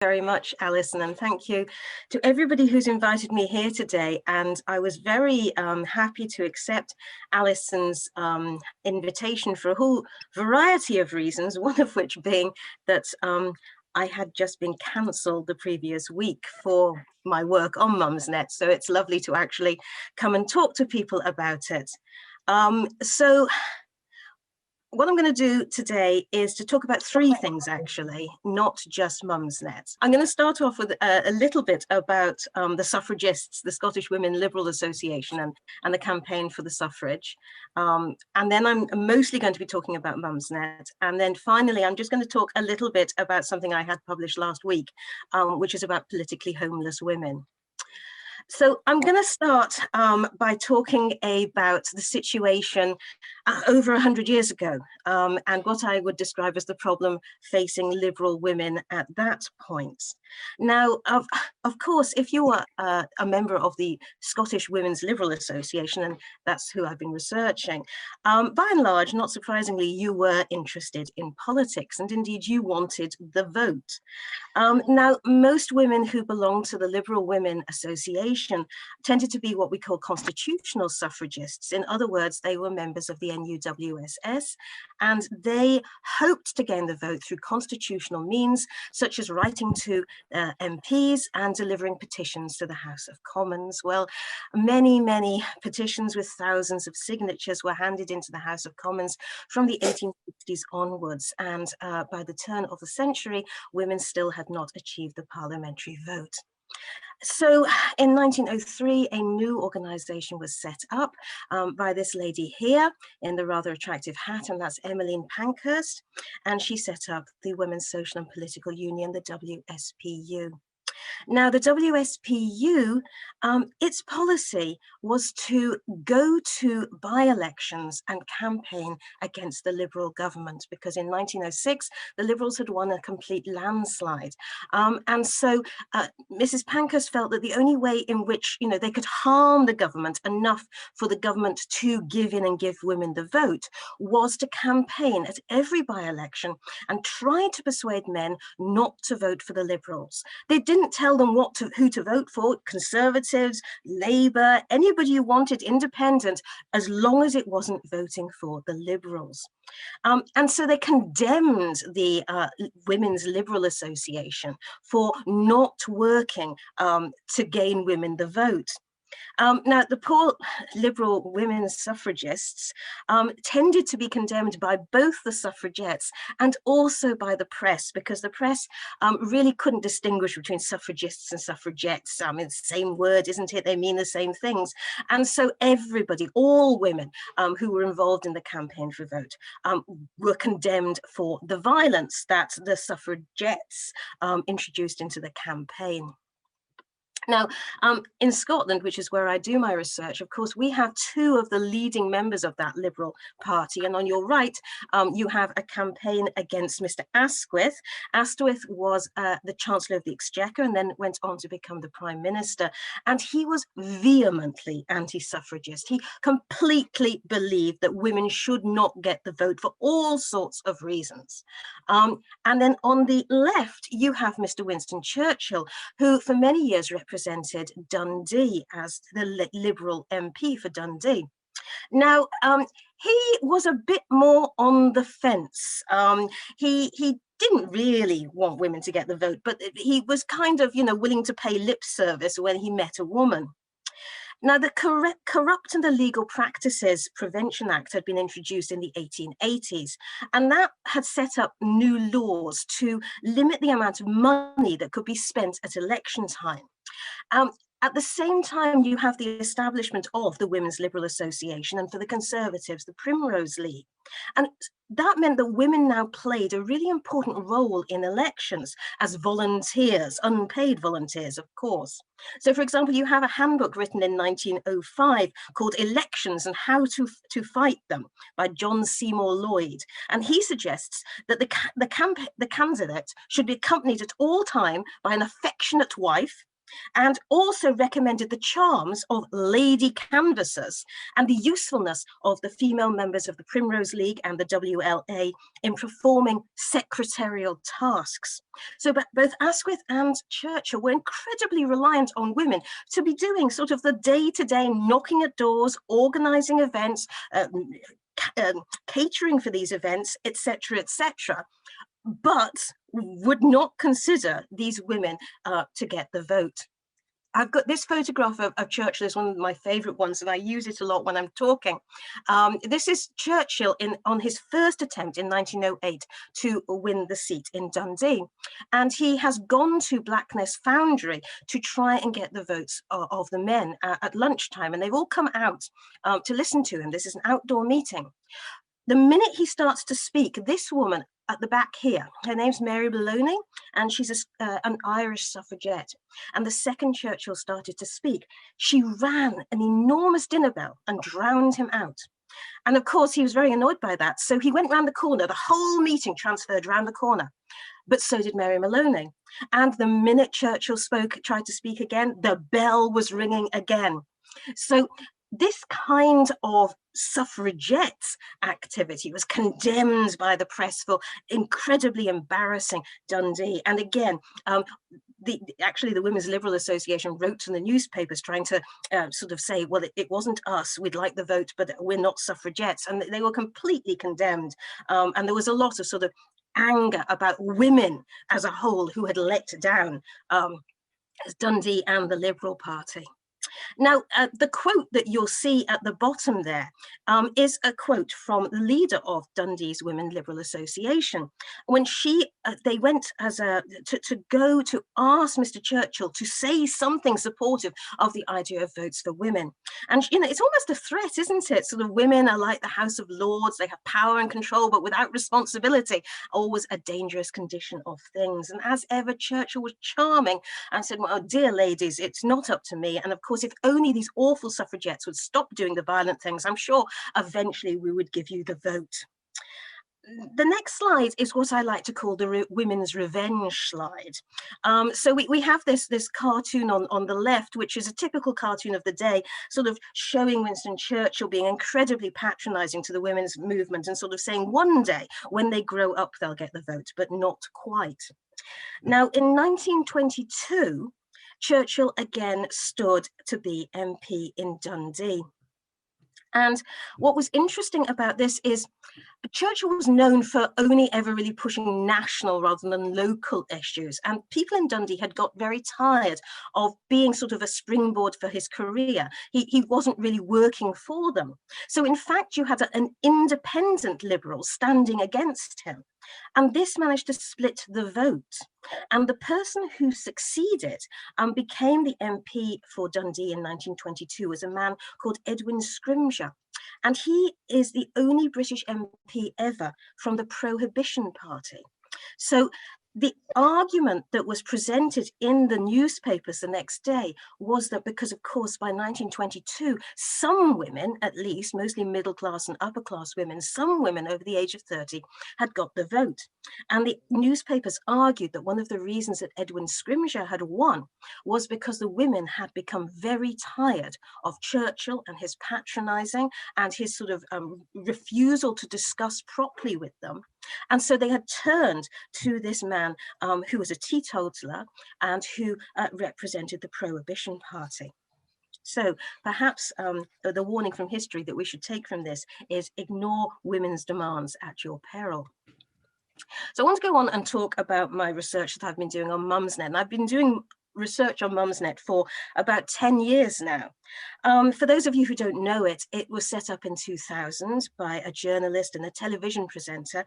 very much, Alison, and thank you to everybody who's invited me here today. And I was very happy to accept Alison's invitation for a whole variety of reasons, one of which being that I had just been cancelled the previous week for my work on Mumsnet. So it's lovely to actually come and talk to people about it. So what I'm going to do today is to talk about three things, actually, not just Mumsnet. I'm going to start off with a little bit about the suffragists, the Scottish Women Liberal Association, and the campaign for the suffrage. And then I'm mostly going to be talking about Mumsnet. And then finally, I'm just going to talk a little bit about something I had published last week, which is about politically homeless women. So I'm going to start by talking about the situation over 100 years ago and what I would describe as the problem facing liberal women at that point. Now, of course, if you are a member of the Scottish Women's Liberal Association, and that's who I've been researching, by and large, not surprisingly, you were interested in politics, and indeed you wanted the vote. Now, most women who belong to the Liberal Women Association tended to be what we call constitutional suffragists. In other words, they were members of the NUWSS, and they hoped to gain the vote through constitutional means, such as writing to MPs and delivering petitions to the House of Commons. Well, many petitions with thousands of signatures were handed into the House of Commons from the 1860s onwards, and by the turn of the century, women still had not achieved the parliamentary vote. So in 1903, a new organisation was set up by this lady here in the rather attractive hat, and that's Emmeline Pankhurst, and she set up the Women's Social and Political Union, the WSPU. Now, the WSPU, its policy was to go to by-elections and campaign against the Liberal government, because in 1906, the Liberals had won a complete landslide. And so Mrs. Pankhurst felt that the only way in which they could harm the government enough for the government to give in and give women the vote was to campaign at every by-election and try to persuade men not to vote for the Liberals. They didn't tell them who to vote for: Conservatives, Labour, anybody you wanted, independent, as long as it wasn't voting for the Liberals. And so they condemned the Women's Liberal Association for not working to gain women the vote. Now, the poor liberal women suffragists tended to be condemned by both the suffragettes and also by the press, because the press really couldn't distinguish between suffragists and suffragettes. It's the same word, isn't it? They mean the same things. And so everybody, all women who were involved in the campaign for vote were condemned for the violence that the suffragettes introduced into the campaign. Now, in Scotland, which is where I do my research, of course, we have two of the leading members of that Liberal Party. And on your right, you have a campaign against Mr. Asquith. Asquith was the Chancellor of the Exchequer and then went on to become the Prime Minister. And he was vehemently anti-suffragist. He completely believed that women should not get the vote for all sorts of reasons. And then on the left, you have Mr. Winston Churchill, who for many years represented Dundee as the Liberal MP for Dundee. Now, he was a bit more on the fence. He didn't really want women to get the vote, but he was kind of, willing to pay lip service when he met a woman. Now, the Corrupt and Illegal Practices Prevention Act had been introduced in the 1880s, and that had set up new laws to limit the amount of money that could be spent at election time. At the same time, you have the establishment of the Women's Liberal Association, and for the Conservatives, the Primrose League. And that meant that women now played a really important role in elections as volunteers, unpaid volunteers, of course. So, for example, you have a handbook written in 1905 called Elections and How to Fight Them by John Seymour Lloyd. And he suggests that the candidate should be accompanied at all time by an affectionate wife, and also recommended the charms of lady canvassers and the usefulness of the female members of the Primrose League and the WLA in performing secretarial tasks. So both Asquith and Churchill were incredibly reliant on women to be doing sort of the day-to-day knocking at doors, organising events, catering for these events, etc., etc., but would not consider these women to get the vote. I've got this photograph of Churchill is one of my favourite ones, and I use it a lot when I'm talking. This is Churchill on his first attempt in 1908 to win the seat in Dundee. And he has gone to Blackness Foundry to try and get the votes of the men at lunchtime. And they've all come out to listen to him. This is an outdoor meeting. The minute he starts to speak, this woman at the back here, her name's Mary Maloney, and she's an Irish suffragette. And the second Churchill started to speak, she ran an enormous dinner bell and drowned him out. And of course, he was very annoyed by that. So he went round the corner, the whole meeting transferred round the corner. But so did Mary Maloney. And the minute Churchill tried to speak again, the bell was ringing again. So this kind of suffragette activity was condemned by the press for incredibly embarrassing Dundee. And again, actually the Women's Liberal Association wrote to the newspapers trying to sort of say, well, it wasn't us, we'd like the vote, but we're not suffragettes. And they were completely condemned. And there was a lot of sort of anger about women as a whole who had let down Dundee and the Liberal Party. Now, the quote that you'll see at the bottom there is a quote from the leader of Dundee's Women Liberal Association, when they went to go to ask Mr. Churchill to say something supportive of the idea of votes for women. And, you know, it's almost a threat, isn't it? Sort of women are like the House of Lords, they have power and control, but without responsibility, always a dangerous condition of things. And as ever, Churchill was charming and said, well, dear ladies, it's not up to me. And of course, if only these awful suffragettes would stop doing the violent things, I'm sure eventually we would give you the vote. The next slide is what I like to call the women's revenge slide. So we have this cartoon on the left, which is a typical cartoon of the day, sort of showing Winston Churchill being incredibly patronizing to the women's movement and sort of saying one day when they grow up, they'll get the vote, but not quite. Now, in 1922, Churchill again stood to be MP in Dundee. And what was interesting about this is Churchill was known for only ever really pushing national rather than local issues. And people in Dundee had got very tired of being sort of a springboard for his career. He wasn't really working for them. So in fact, you had an independent Liberal standing against him. And this managed to split the vote. And the person who succeeded became the MP for Dundee in 1922 was a man called Edwin Scrimgeour. And he is the only British MP ever from the Prohibition Party. So the argument that was presented in the newspapers the next day was that because, of course, by 1922, some women, at least, mostly middle class and upper class women, some women over the age of 30 had got the vote. And the newspapers argued that one of the reasons that Edwin Scrimgeour had won was because the women had become very tired of Churchill and his patronising and his sort of refusal to discuss properly with them. And so they had turned to this man who was a teetotaler and who represented the Prohibition Party. So perhaps the warning from history that we should take from this is ignore women's demands at your peril. So I want to go on and talk about my research that I've been doing on Mumsnet. And I've been doing research on Mumsnet for about 10 years now. For those of you who don't know it, it was set up in 2000 by a journalist and a television presenter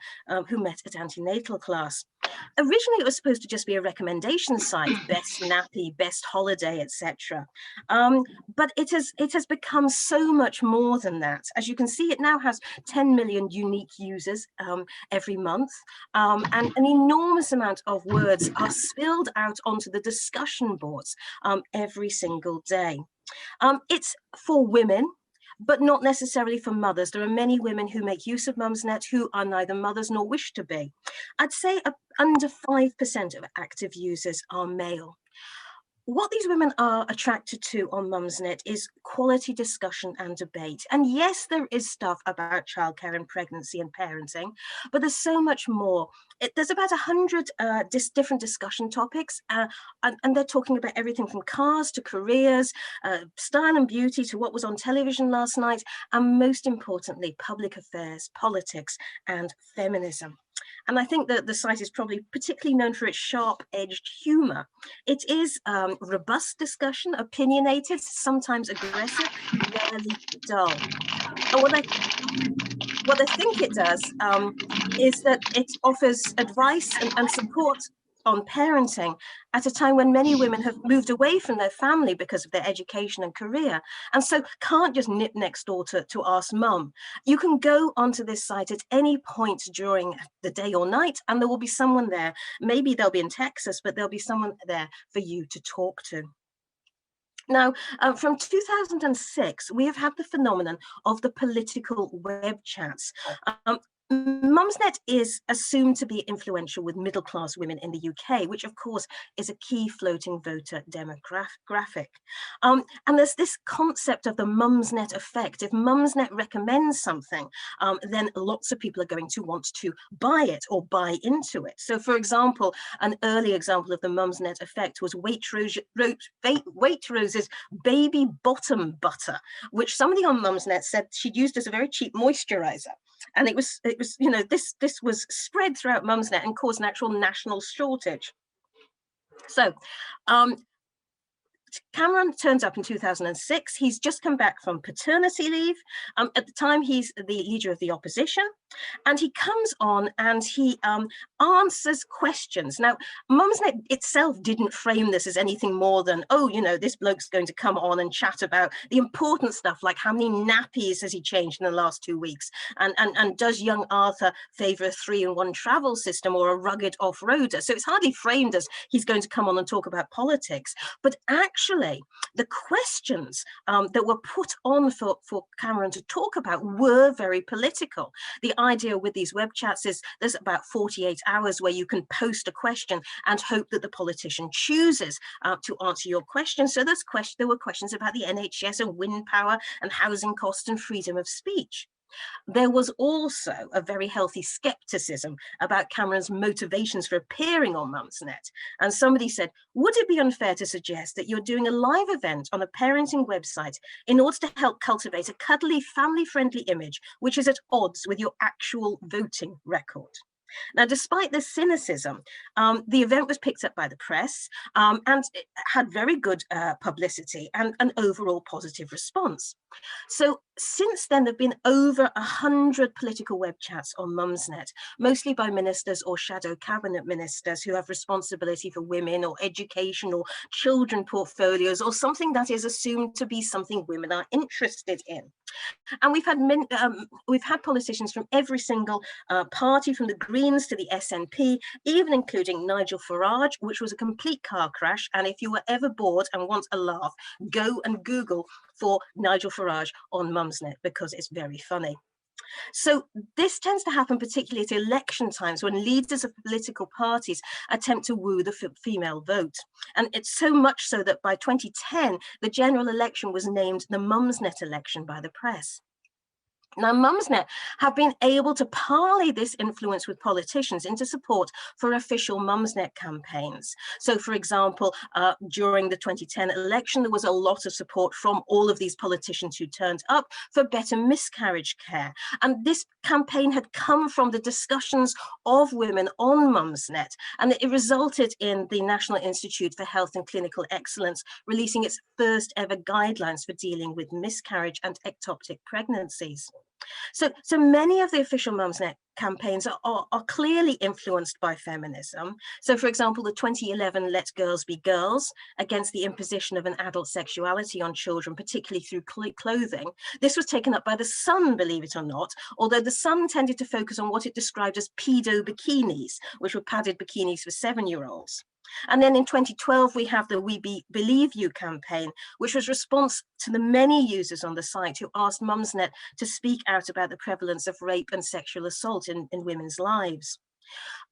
who met at antenatal class. Originally, it was supposed to just be a recommendation site, best nappy, best holiday, etc. But it has become so much more than that. As you can see, it now has 10 million unique users every month, and an enormous amount of words are spilled out onto the discussion boards every single day. It's for women, but not necessarily for mothers. There are many women who make use of Mumsnet who are neither mothers nor wish to be. I'd say under 5% of active users are male. what these women are attracted to on Mumsnet is quality discussion and debate. And yes, there is stuff about childcare and pregnancy and parenting, but there's so much more. There's about 100 different discussion topics, and they're talking about everything from cars to careers, style and beauty to what was on television last night, and most importantly, public affairs, politics, and feminism. And I think that the site is probably particularly known for its sharp-edged humour. It is robust discussion, opinionated, sometimes aggressive, rarely dull. And what I think it does is that it offers advice and support on parenting at a time when many women have moved away from their family because of their education and career, and so can't just nip next door to ask mum. You can go onto this site at any point during the day or night, and there will be someone there. Maybe they'll be in Texas, but there'll be someone there for you to talk to. Now, from 2006, we have had the phenomenon of the political web chats. Mumsnet is assumed to be influential with middle-class women in the UK, which of course is a key floating voter demographic. And there's this concept of the Mumsnet effect. If Mumsnet recommends something, then lots of people are going to want to buy it or buy into it. So for example, an early example of the Mumsnet effect was Waitrose's baby bottom butter, which somebody on Mumsnet said she'd used as a very cheap moisturizer. And it was, you know, this was spread throughout Mumsnet and caused an actual national shortage. So Cameron turns up in 2006. He's just come back from paternity leave. At the time, he's the leader of the opposition. And he comes on and he answers questions. Now, Mumsnet itself didn't frame this as anything more than, oh, you know, this bloke's going to come on and chat about the important stuff, like how many nappies has he changed in the last 2 weeks? And does young Arthur favour a 3-in-1 travel system or a rugged off-roader? So it's hardly framed as he's going to come on and talk about politics. But actually, the questions that were put on for Cameron to talk about were very political. The idea with these web chats is there's about 48 hours where you can post a question and hope that the politician chooses to answer your question. So there were questions about the NHS and wind power and housing costs and freedom of speech. There was also a very healthy skepticism about Cameron's motivations for appearing on Mumsnet. And somebody said, would it be unfair to suggest that you're doing a live event on a parenting website in order to help cultivate a cuddly, family-friendly image, which is at odds with your actual voting record? Now, despite this cynicism, the event was picked up by the press and it had very good publicity and an overall positive response. So since then, there have been over 100 political web chats on Mumsnet, mostly by ministers or shadow cabinet ministers who have responsibility for women or education or children portfolios or something that is assumed to be something women are interested in. And we've had politicians from every single party, from the Greens to the SNP, even including Nigel Farage, which was a complete car crash. And if you were ever bored and want a laugh, go and Google for Nigel Farage on Mumsnet, because it's very funny. So this tends to happen particularly at election times when leaders of political parties attempt to woo the female vote. And it's so much so that by 2010, the general election was named the Mumsnet election by the press. Now, Mumsnet have been able to parlay this influence with politicians into support for official Mumsnet campaigns. So, for example, during the 2010 election, there was a lot of support from all of these politicians who turned up for better miscarriage care. And this campaign had come from the discussions of women on Mumsnet, and it resulted in the National Institute for Health and Clinical Excellence releasing its first ever guidelines for dealing with miscarriage and ectopic pregnancies. So many of the official Mumsnet campaigns are clearly influenced by feminism. So, for example, the 2011 Let Girls Be Girls, against the imposition of an adult sexuality on children, particularly through clothing. This was taken up by The Sun, believe it or not, although The Sun tended to focus on what it described as pedo bikinis, which were padded bikinis for 7-year-olds. And then in 2012, we have the We Believe You campaign, which was response to the many users on the site who asked Mumsnet to speak out about the prevalence of rape and sexual assault in women's lives.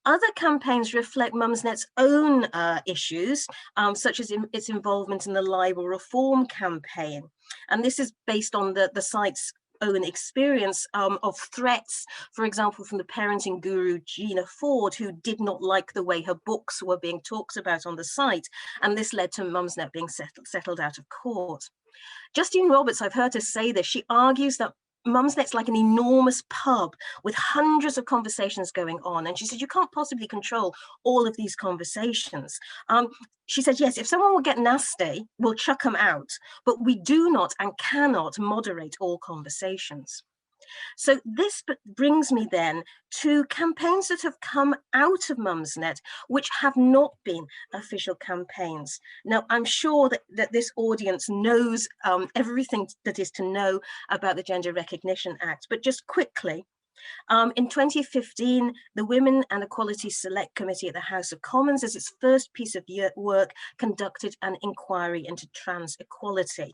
Other campaigns reflect Mumsnet's own issues, such as its involvement in the libel reform campaign. And this is based on the site's own experience of threats, for example, from the parenting guru Gina Ford, who did not like the way her books were being talked about on the site. And this led to Mumsnet being settled out of court. Justine Roberts, I've heard her say this, she argues that Mumsnet's like an enormous pub with hundreds of conversations going on. And she said, you can't possibly control all of these conversations. She said, yes, if someone will get nasty, we'll chuck them out, but we do not and cannot moderate all conversations. So this brings me then to campaigns that have come out of Mumsnet, which have not been official campaigns. Now, I'm sure that this audience knows everything that is to know about the Gender Recognition Act, but just quickly, in 2015, the Women and Equality Select Committee at the House of Commons, as its first piece of work, conducted an inquiry into trans equality.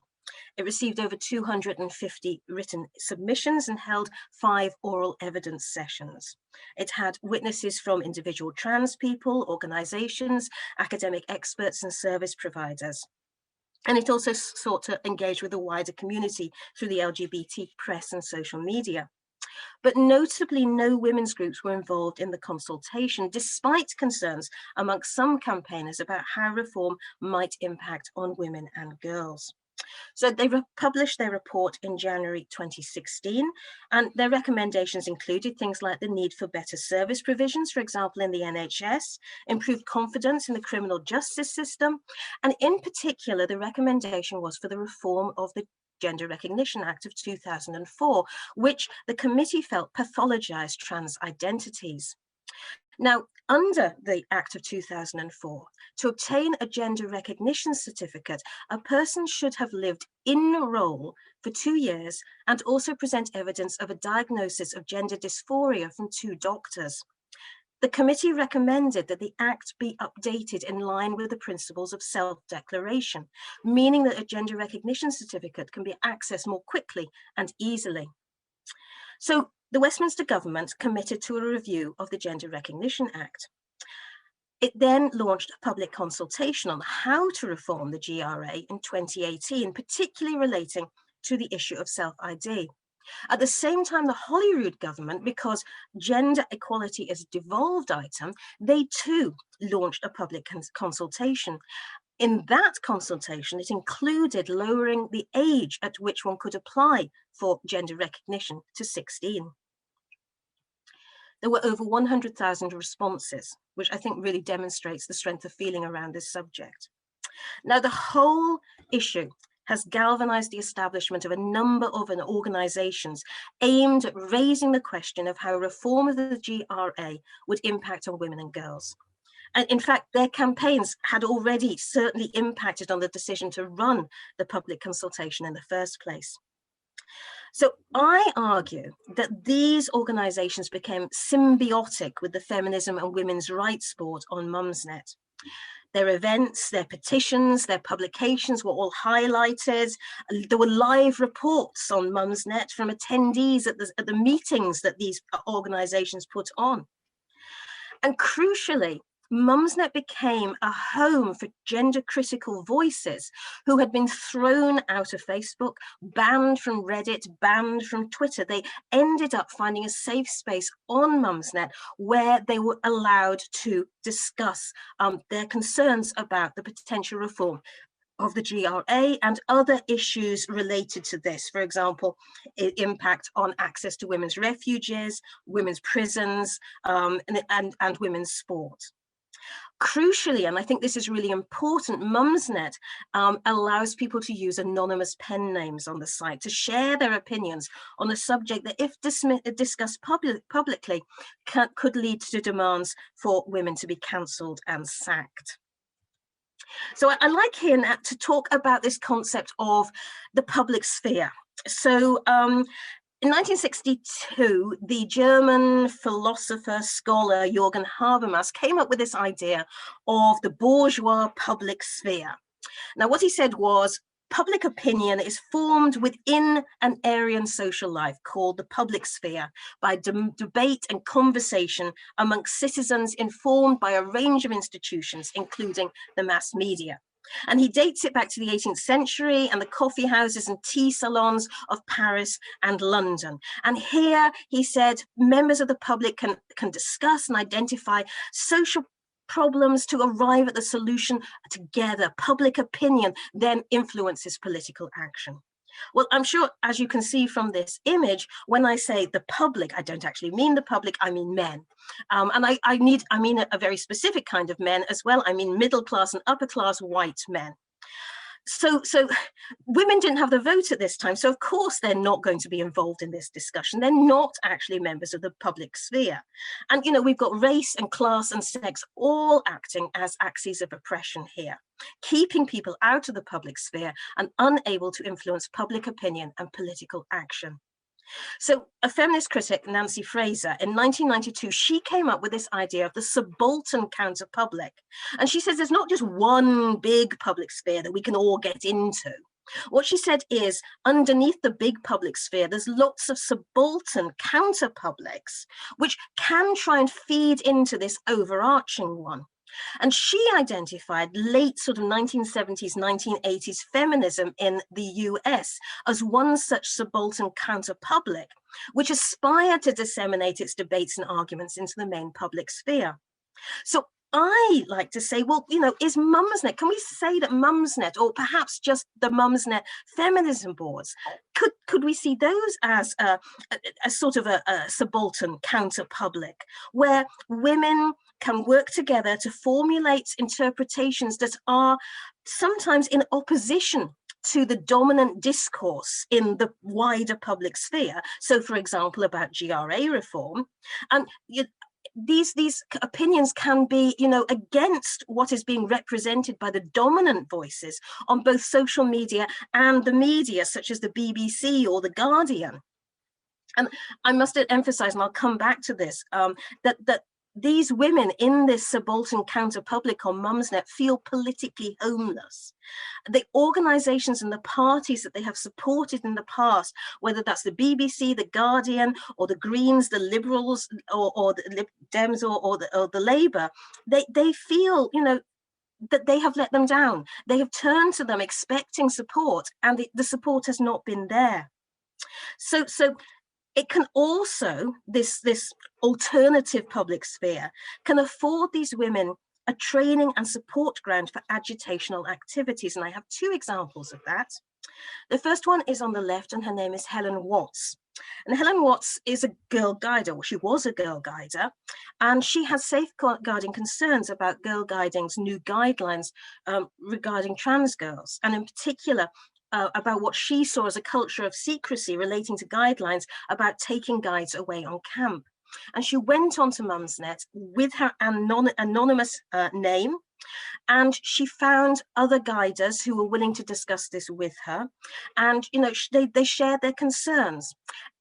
It received over 250 written submissions and held 5 oral evidence sessions. It had witnesses from individual trans people, organisations, academic experts and service providers. And it also sought to engage with the wider community through the LGBT press and social media. But notably, no women's groups were involved in the consultation, despite concerns amongst some campaigners about how reform might impact on women and girls. So they published their report in January 2016, and their recommendations included things like the need for better service provisions, for example, in the NHS, improved confidence in the criminal justice system, and in particular, the recommendation was for the reform of the Gender Recognition Act of 2004, which the committee felt pathologized trans identities. Now, under the Act of 2004, to obtain a gender recognition certificate, a person should have lived in a role for 2 years and also present evidence of a diagnosis of gender dysphoria from 2 doctors. The committee recommended that the Act be updated in line with the principles of self-declaration, meaning that a gender recognition certificate can be accessed more quickly and easily. So the Westminster government committed to a review of the Gender Recognition Act. It then launched a public consultation on how to reform the GRA in 2018, particularly relating to the issue of self-ID. At the same time, the Holyrood government, because gender equality is a devolved item, they too launched a public consultation. In that consultation, it included lowering the age at which one could apply for gender recognition to 16. There were over 100,000 responses, which I think really demonstrates the strength of feeling around this subject. Now, the whole issue has galvanized the establishment of a number of organizations aimed at raising the question of how reform of the GRA would impact on women and girls. And in fact, their campaigns had already certainly impacted on the decision to run the public consultation in the first place. So I argue that these organizations became symbiotic with the feminism and women's rights sport on Mumsnet. Their events, their petitions, their publications were all highlighted. There were live reports on Mumsnet from attendees at the meetings that these organizations put on. And crucially, Mumsnet became a home for gender critical voices who had been thrown out of Facebook, banned from Reddit, banned from Twitter. They ended up finding a safe space on Mumsnet where they were allowed to discuss their concerns about the potential reform of the GRA and other issues related to this. For example, impact on access to women's refuges, women's prisons, and women's sport. Crucially, and I think this is really important, Mumsnet allows people to use anonymous pen names on the site to share their opinions on a subject that, if discussed publicly, could lead to demands for women to be cancelled and sacked. So I like here to talk about this concept of the public sphere. So in 1962, the German philosopher, scholar, Jürgen Habermas came up with this idea of the bourgeois public sphere. Now, what he said was, public opinion is formed within an Aryan social life called the public sphere by debate and conversation amongst citizens informed by a range of institutions, including the mass media. And he dates it back to the 18th century and the coffee houses and tea salons of Paris and London. And here he said members of the public can discuss and identify social problems to arrive at the solution together. Public opinion then influences political action. Well, I'm sure, as you can see from this image, when I say the public, I don't actually mean the public, I mean men. And I mean a very specific kind of men as well. I mean middle class and upper class white men. So women didn't have the vote at this time. So of course, they're not going to be involved in this discussion. They're not actually members of the public sphere. And, you know, we've got race and class and sex all acting as axes of oppression here, keeping people out of the public sphere and unable to influence public opinion and political action. So a feminist critic, Nancy Fraser, in 1992, she came up with this idea of the subaltern counter-public. And she says there's not just one big public sphere that we can all get into. What she said is, underneath the big public sphere, there's lots of subaltern counter-publics, which can try and feed into this overarching one. And she identified late sort of 1970s, 1980s feminism in the US as one such subaltern counter-public, which aspired to disseminate its debates and arguments into the main public sphere. So I like to say, well, you know, is Mumsnet, can we say that Mumsnet, or perhaps just the Mumsnet feminism boards, could we see those as a sort of a subaltern counter-public, where women can work together to formulate interpretations that are sometimes in opposition to the dominant discourse in the wider public sphere? So, for example, about GRA reform, and these opinions can be, you know, against what is being represented by the dominant voices on both social media and the media, such as the BBC or the Guardian. And I must emphasize, and I'll come back to this, that these women in this subaltern counter-public on Mumsnet feel politically homeless. The organizations and the parties that they have supported in the past, whether that's the BBC, the Guardian, or the Greens, the Liberals, or the Lib Dems, or the Labour, they feel, you know, that they have let them down. They have turned to them expecting support, and the support has not been there. So it can also, this alternative public sphere can afford these women a training and support ground for agitational activities. And I have two examples of that. The first one is on the left, and her name is Helen Watts. And Helen Watts is a girl guider, or she was a girl guider, and she has safeguarding concerns about Girl Guiding's new guidelines regarding trans girls, and in particular, about what she saw as a culture of secrecy relating to guidelines about taking guides away on camp. And she went onto Mumsnet with her anonymous name, and she found other guiders who were willing to discuss this with her. And, you know, they shared their concerns.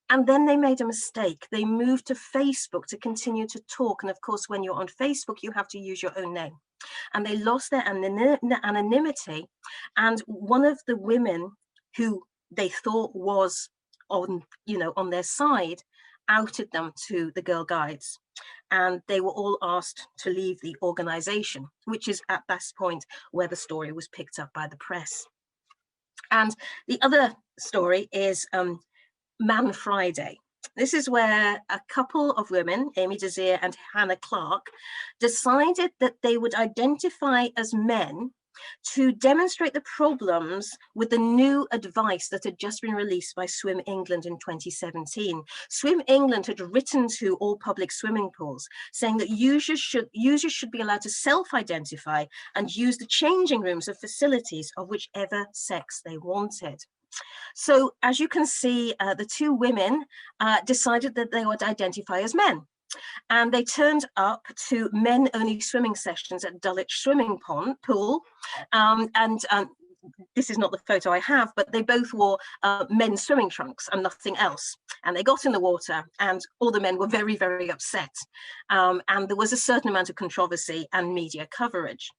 And then they made a mistake. They moved to Facebook to continue to talk. And of course, when you're on Facebook, you have to use your own name. And they lost their anonymity. And one of the women who they thought was on their side outed them to the Girl Guides. And they were all asked to leave the organization, which is at this point where the story was picked up by the press. And the other story is Man Friday. This is where a couple of women, Amy Desir and Hannah Clark, decided that they would identify as men to demonstrate the problems with the new advice that had just been released by Swim England in 2017. Swim England had written to all public swimming pools saying that users should be allowed to self-identify and use the changing rooms of facilities of whichever sex they wanted. So as you can see, the two women decided that they would identify as men. And they turned up to men-only swimming sessions at Dulwich Swimming Pool. This is not the photo I have, but they both wore men's swimming trunks and nothing else. And they got in the water, and all the men were very, very upset. And there was a certain amount of controversy and media coverage.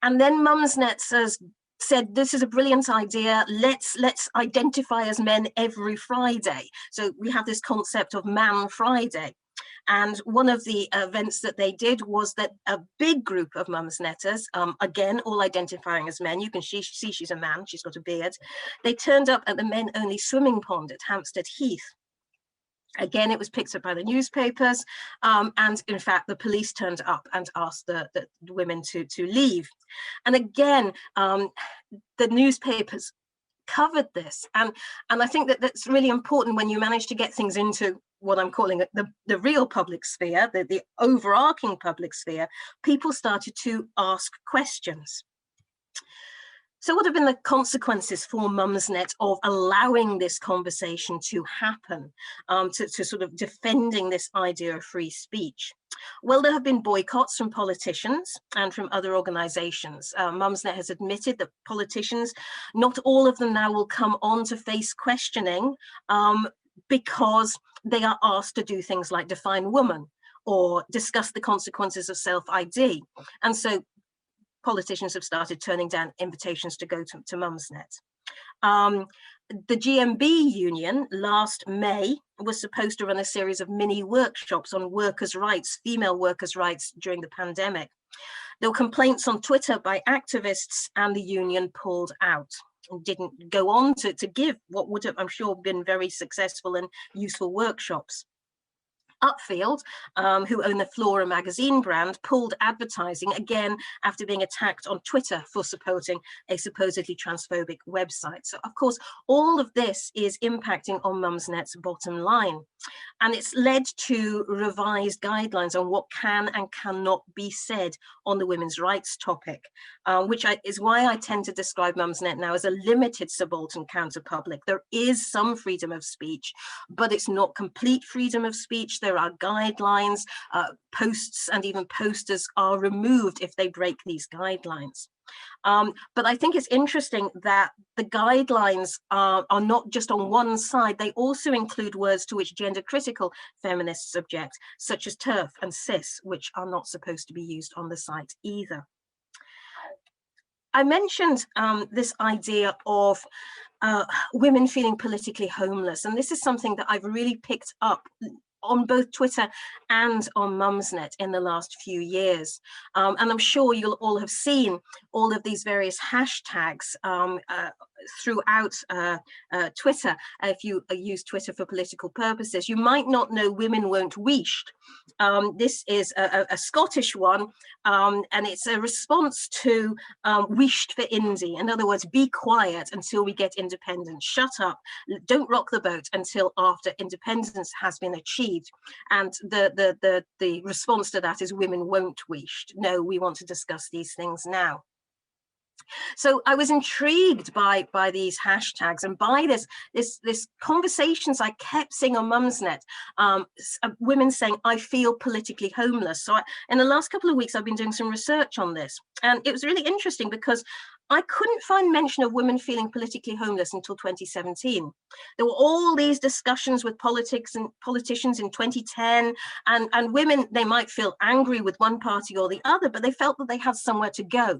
And then Mumsnet says, said, this is a brilliant idea, let's identify as men every Friday. So we have this concept of Man Friday. And one of the events that they did was that a big group of Mumsnetters, again, all identifying as men, you can see she's a man, she's got a beard, they turned up at the men-only swimming pond at Hampstead Heath. Again, it was picked up by the newspapers, and in fact, the police turned up and asked the women to leave. And again, the newspapers covered this, and I think that that's really important when you manage to get things into what I'm calling the real public sphere, the overarching public sphere. People started to ask questions. So what have been the consequences for Mumsnet of allowing this conversation to happen, to sort of defending this idea of free speech? Well, there have been boycotts from politicians and from other organisations. Mumsnet has admitted that politicians, not all of them now will come on to face questioning because they are asked to do things like define woman or discuss the consequences of self-ID. And so politicians have started turning down invitations to go to Mumsnet. The GMB union last May was supposed to run a series of mini workshops on workers' rights, female workers' rights during the pandemic. There were complaints on Twitter by activists, and the union pulled out and didn't go on to give what would have, I'm sure, been very successful and useful workshops. Upfield, who own the Flora magazine brand, pulled advertising again after being attacked on Twitter for supporting a supposedly transphobic website. So, of course, all of this is impacting on Mumsnet's bottom line. And it's led to revised guidelines on what can and cannot be said on the women's rights topic, which is why I tend to describe Mumsnet now as a limited subaltern counterpublic. There is some freedom of speech, but it's not complete freedom of speech. There are guidelines, posts and even posters are removed if they break these guidelines. But I think it's interesting that the guidelines are not just on one side, they also include words to which gender critical feminists object, such as TERF and cis, which are not supposed to be used on the site either. I mentioned this idea of women feeling politically homeless, and this is something that I've really picked up on both Twitter and on Mumsnet in the last few years. And I'm sure you'll all have seen all of these various hashtags throughout Twitter. If you use Twitter for political purposes, you might not know Women Won't Weeshed. This is a Scottish one, and it's a response to Weeshed for Indy. In other words, be quiet until we get independence. Shut up, don't rock the boat until after independence has been achieved. And the response to that is Women Won't Weeshed. No, we want to discuss these things now. So I was intrigued by these hashtags and by this conversations I kept seeing on Mumsnet, women saying, I feel politically homeless. So in the last couple of weeks, I've been doing some research on this, and it was really interesting because I couldn't find mention of women feeling politically homeless until 2017. There were all these discussions with politics and politicians in 2010, and women, they might feel angry with one party or the other, but they felt that they had somewhere to go.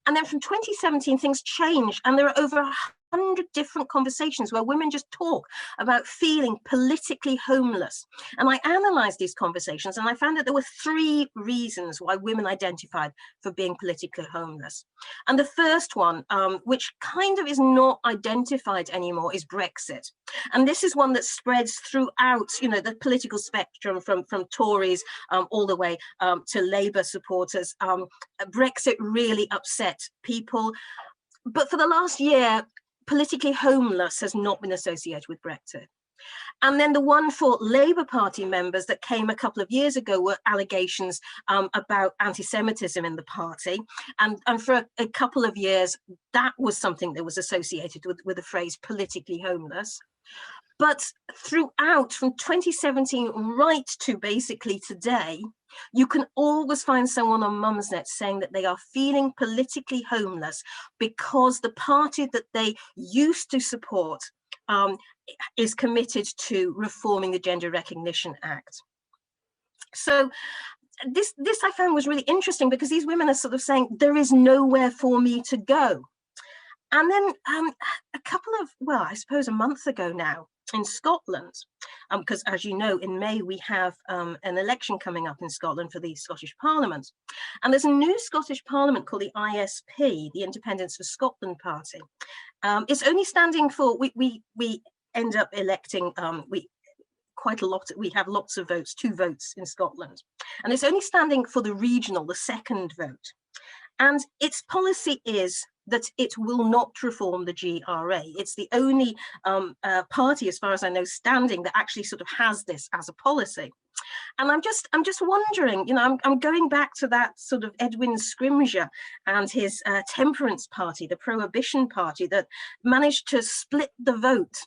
And then from 2017, things changed, and there are over 100 different conversations where women just talk about feeling politically homeless. And I analysed these conversations, and I found that there were 3 reasons why women identified for being politically homeless. And the first one, which kind of is not identified anymore, is Brexit. And this is one that spreads throughout, the political spectrum, from Tories all the way to Labour supporters. Brexit really upset people. But for the last year, politically homeless has not been associated with Brexit. And then the one for Labour Party members that came a couple of years ago were allegations about anti-Semitism in the party. And for a couple of years, that was something that was associated with the phrase politically homeless. But throughout, from 2017 right to basically today, you can always find someone on Mumsnet saying that they are feeling politically homeless because the party that they used to support is committed to reforming the Gender Recognition Act. So this I found was really interesting because these women are sort of saying there is nowhere for me to go. And then a couple of, well, I suppose a month ago now in Scotland, because as you know, in May we have an election coming up in Scotland for the Scottish Parliament. And there's a new Scottish Parliament called the ISP, the Independence for Scotland Party. It's only standing for, we end up electing, quite a lot, we have lots of votes, 2 votes in Scotland. And it's only standing for the regional, the second vote. And its policy is that it will not reform the GRA. It's the only party, as far as I know, standing that actually sort of has this as a policy. And I'm just wondering, you know, I'm going back to that sort of Edwin Scrimgeour and his Temperance Party, the Prohibition Party, that managed to split the vote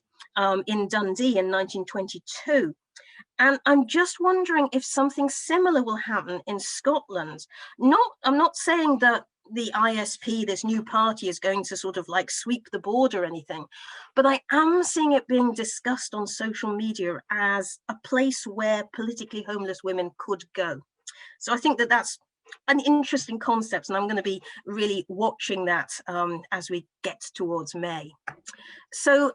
in Dundee in 1922. And I'm just wondering if something similar will happen in Scotland. I'm not saying that the ISP, this new party, is going to sort of like sweep the board or anything, but I am seeing it being discussed on social media as a place where politically homeless women could go. So I think that that's an interesting concept, and I'm going to be really watching that as we get towards May. So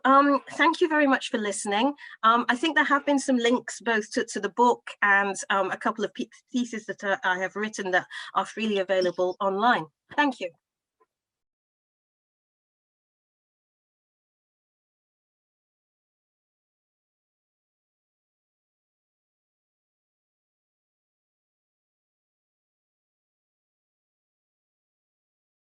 thank you very much for listening. I think there have been some links both to the book and a couple of pieces that I have written that are freely available online. Thank you.